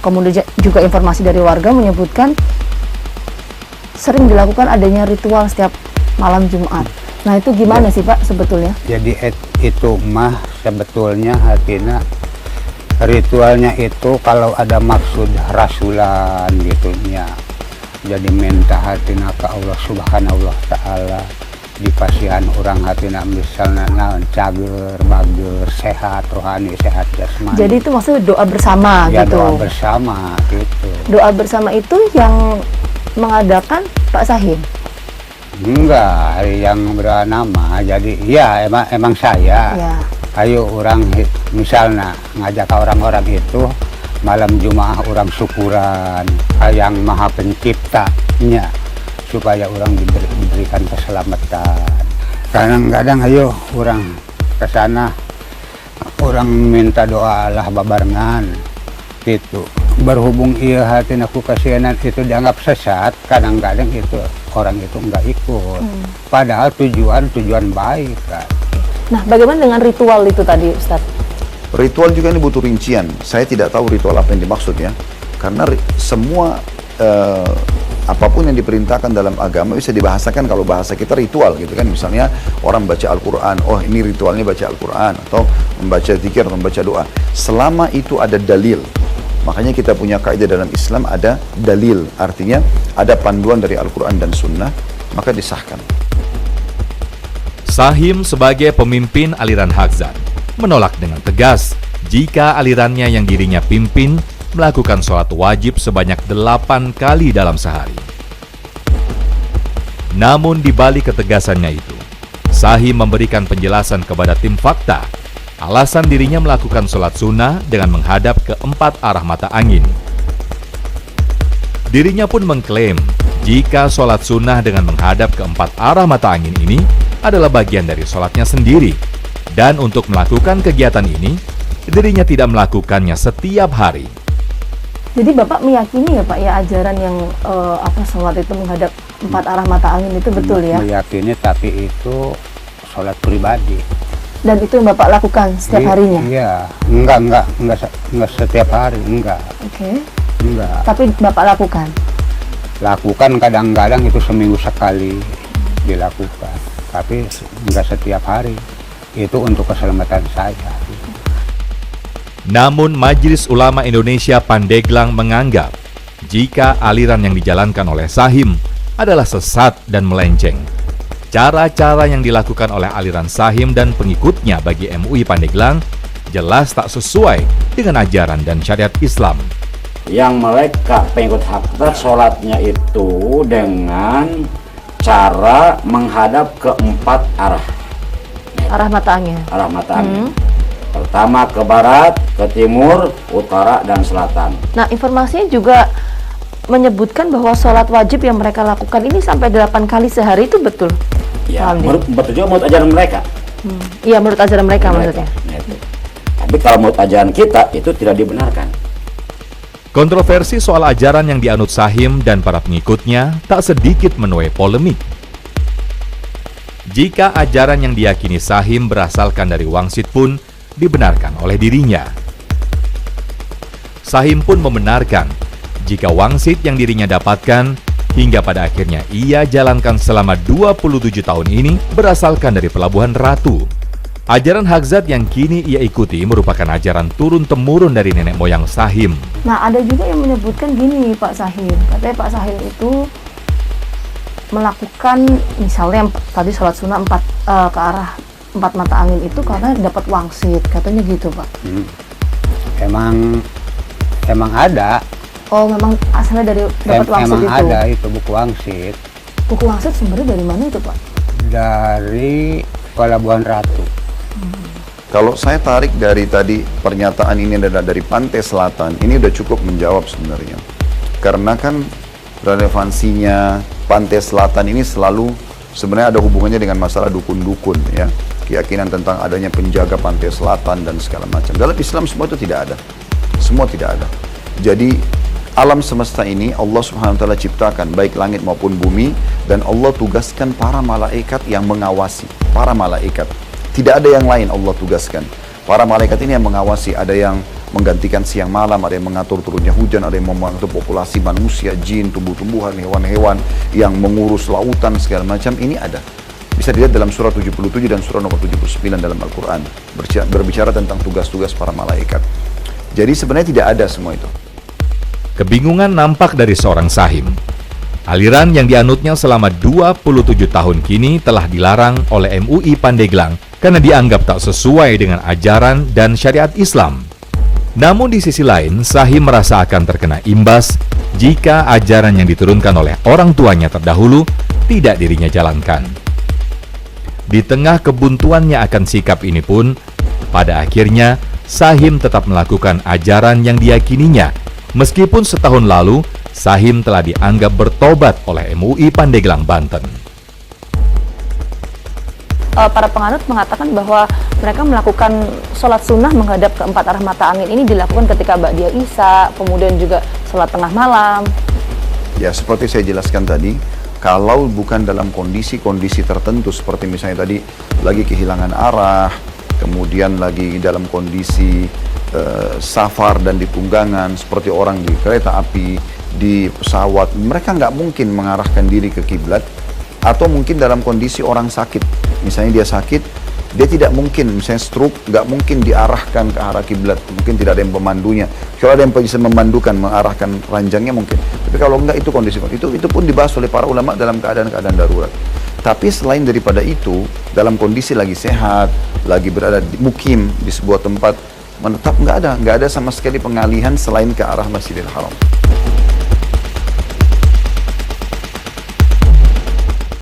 kemudian juga informasi dari warga menyebutkan sering dilakukan adanya ritual setiap malam Jumat. Nah itu gimana sih Pak sebetulnya? Jadi itu mah sebetulnya artinya ritualnya itu kalau ada maksud rasulan gitunya. Jadi minta hatina ke Allah Subhanahu wa Ta'ala, dipasihan orang hatina misalnya naon cager, bager, sehat rohani, sehat jasmani. Jadi itu maksudnya doa bersama ya, gitu. Doa bersama gitu. Doa bersama itu yang mengadakan Pak Sahim? Enggak, yang bernama. Jadi ya emang saya. Ya. Ayo orang misalnya ngajak orang-orang itu malam Jumat orang syukuran yang Maha Penciptanya supaya orang diberikan keselamatan. Kadang-kadang ayo orang ke sana orang minta doa Allah babarengan gitu. Berhubung iya hati aku kasihanan itu dianggap sesat, kadang-kadang itu orang itu enggak ikut. Padahal tujuan baik kan. Nah, bagaimana dengan ritual itu tadi, Ustaz? Ritual juga ini butuh rincian. Saya tidak tahu ritual apa yang dimaksud ya. Karena semua apapun yang diperintahkan dalam agama bisa dibahasakan kalau bahasa kita ritual gitu kan. Misalnya orang baca Al-Quran, oh ini ritualnya baca Al-Quran. Atau membaca zikir atau membaca doa. Selama itu ada dalil. Makanya kita punya kaidah dalam Islam ada dalil. Artinya ada panduan dari Al-Quran dan Sunnah, maka disahkan. Sahim sebagai pemimpin aliran Haqzat menolak dengan tegas jika alirannya yang dirinya pimpin melakukan sholat wajib sebanyak 8 kali dalam sehari. Namun di balik ketegasannya itu, Sahim memberikan penjelasan kepada tim Fakta alasan dirinya melakukan sholat sunnah dengan menghadap ke 4 arah mata angin. Dirinya pun mengklaim jika sholat sunnah dengan menghadap ke 4 arah mata angin ini adalah bagian dari sholatnya sendiri. Dan untuk melakukan kegiatan ini, dirinya tidak melakukannya setiap hari. Jadi Bapak meyakini ya Pak ya ajaran yang sholat itu menghadap 4 arah mata angin itu betul ya? Meyakini, tapi itu sholat pribadi. Dan itu yang Bapak lakukan setiap harinya? Iya, enggak setiap hari, enggak. Oke. Enggak. Tapi Bapak lakukan? Lakukan kadang-kadang itu seminggu sekali dilakukan, tapi enggak setiap hari. Itu untuk keselamatan saya. Namun Majelis Ulama Indonesia Pandeglang menganggap jika aliran yang dijalankan oleh Sahim adalah sesat dan melenceng. Cara-cara yang dilakukan oleh aliran Sahim dan pengikutnya bagi MUI Pandeglang jelas tak sesuai dengan ajaran dan syariat Islam. Yang mereka pengikut Haqzat sholatnya itu dengan cara menghadap ke 4 arah. Arah mata angin? Arah mata angin. Pertama ke barat, ke timur, utara, dan selatan. Nah, informasinya juga menyebutkan bahwa sholat wajib yang mereka lakukan ini sampai 8 kali sehari, itu betul? Ya, betul juga menurut ajaran mereka. Iya, menurut ajaran mereka maksudnya. Tapi kalau menurut ajaran kita, itu tidak dibenarkan. Kontroversi soal ajaran yang dianut Sahim dan para pengikutnya tak sedikit menuai polemik. Jika ajaran yang diyakini Sahim berasalkan dari wangsit pun dibenarkan oleh dirinya. Sahim pun membenarkan jika wangsit yang dirinya dapatkan hingga pada akhirnya ia jalankan selama 27 tahun ini berasalkan dari Pelabuhan Ratu. Ajaran Haqzat yang kini ia ikuti merupakan ajaran turun-temurun dari nenek moyang Sahim. Nah, ada juga yang menyebutkan gini Pak Sahim, katanya Pak Sahim itu melakukan misalnya tadi sholat sunnah 4 ke arah 4 mata angin itu karena dapat wangsit, katanya gitu Pak. Emang ada. Oh, memang asalnya dari dapat wangsit emang itu? Ada itu buku wangsit. Buku wangsit sebenarnya dari mana itu Pak? Dari Pelabuhan Ratu. Kalau saya tarik dari tadi pernyataan ini adalah dari pantai selatan, ini udah cukup menjawab sebenarnya. Karena kan relevansinya pantai selatan ini selalu sebenarnya ada hubungannya dengan masalah dukun-dukun ya. Keyakinan tentang adanya penjaga pantai selatan dan segala macam. Dalam Islam semua itu tidak ada. Semua tidak ada. Jadi alam semesta ini Allah Subhanahu wa taala ciptakan baik langit maupun bumi, dan Allah tugaskan para malaikat yang mengawasi. Para malaikat. Tidak ada yang lain Allah tugaskan. Para malaikat ini yang mengawasi, ada yang menggantikan siang malam, ada yang mengatur turunnya hujan, ada yang mengatur populasi manusia, jin, tumbuh-tumbuhan, hewan-hewan, yang mengurus lautan segala macam. Ini ada. Bisa dilihat dalam surah 77 dan surah nomor 79 dalam Al-Quran, berbicara tentang tugas-tugas para malaikat. Jadi sebenarnya tidak ada semua itu. Kebingungan nampak dari seorang Sahim. Aliran yang dianutnya selama 27 tahun kini telah dilarang oleh MUI Pandeglang karena dianggap tak sesuai dengan ajaran dan syariat Islam. Namun di sisi lain, Sahim merasa akan terkena imbas jika ajaran yang diturunkan oleh orang tuanya terdahulu tidak dirinya jalankan. Di tengah kebuntuannya akan sikap ini pun, pada akhirnya Sahim tetap melakukan ajaran yang diyakininya, meskipun setahun lalu Sahim telah dianggap bertobat oleh MUI Pandeglang, Banten. Para penganut mengatakan bahwa mereka melakukan sholat sunnah menghadap ke empat arah mata angin ini dilakukan ketika Ba'diyah Isya, kemudian juga sholat tengah malam. Ya, seperti saya jelaskan tadi, kalau bukan dalam kondisi-kondisi tertentu seperti misalnya tadi lagi kehilangan arah, kemudian lagi dalam kondisi safar dan di tunggangan seperti orang di kereta api, di pesawat, mereka nggak mungkin mengarahkan diri ke kiblat. Atau mungkin dalam kondisi orang sakit, misalnya dia sakit, dia tidak mungkin, misalnya stroke, nggak mungkin diarahkan ke arah kiblat, mungkin tidak ada yang pemandunya. Kalau ada yang bisa memandukan, mengarahkan ranjangnya mungkin. Tapi kalau enggak, itu kondisi itu pun dibahas oleh para ulama dalam keadaan-keadaan darurat. Tapi selain daripada itu, dalam kondisi lagi sehat, lagi berada di mukim di sebuah tempat menetap, nggak ada sama sekali pengalihan selain ke arah Masjidil Haram.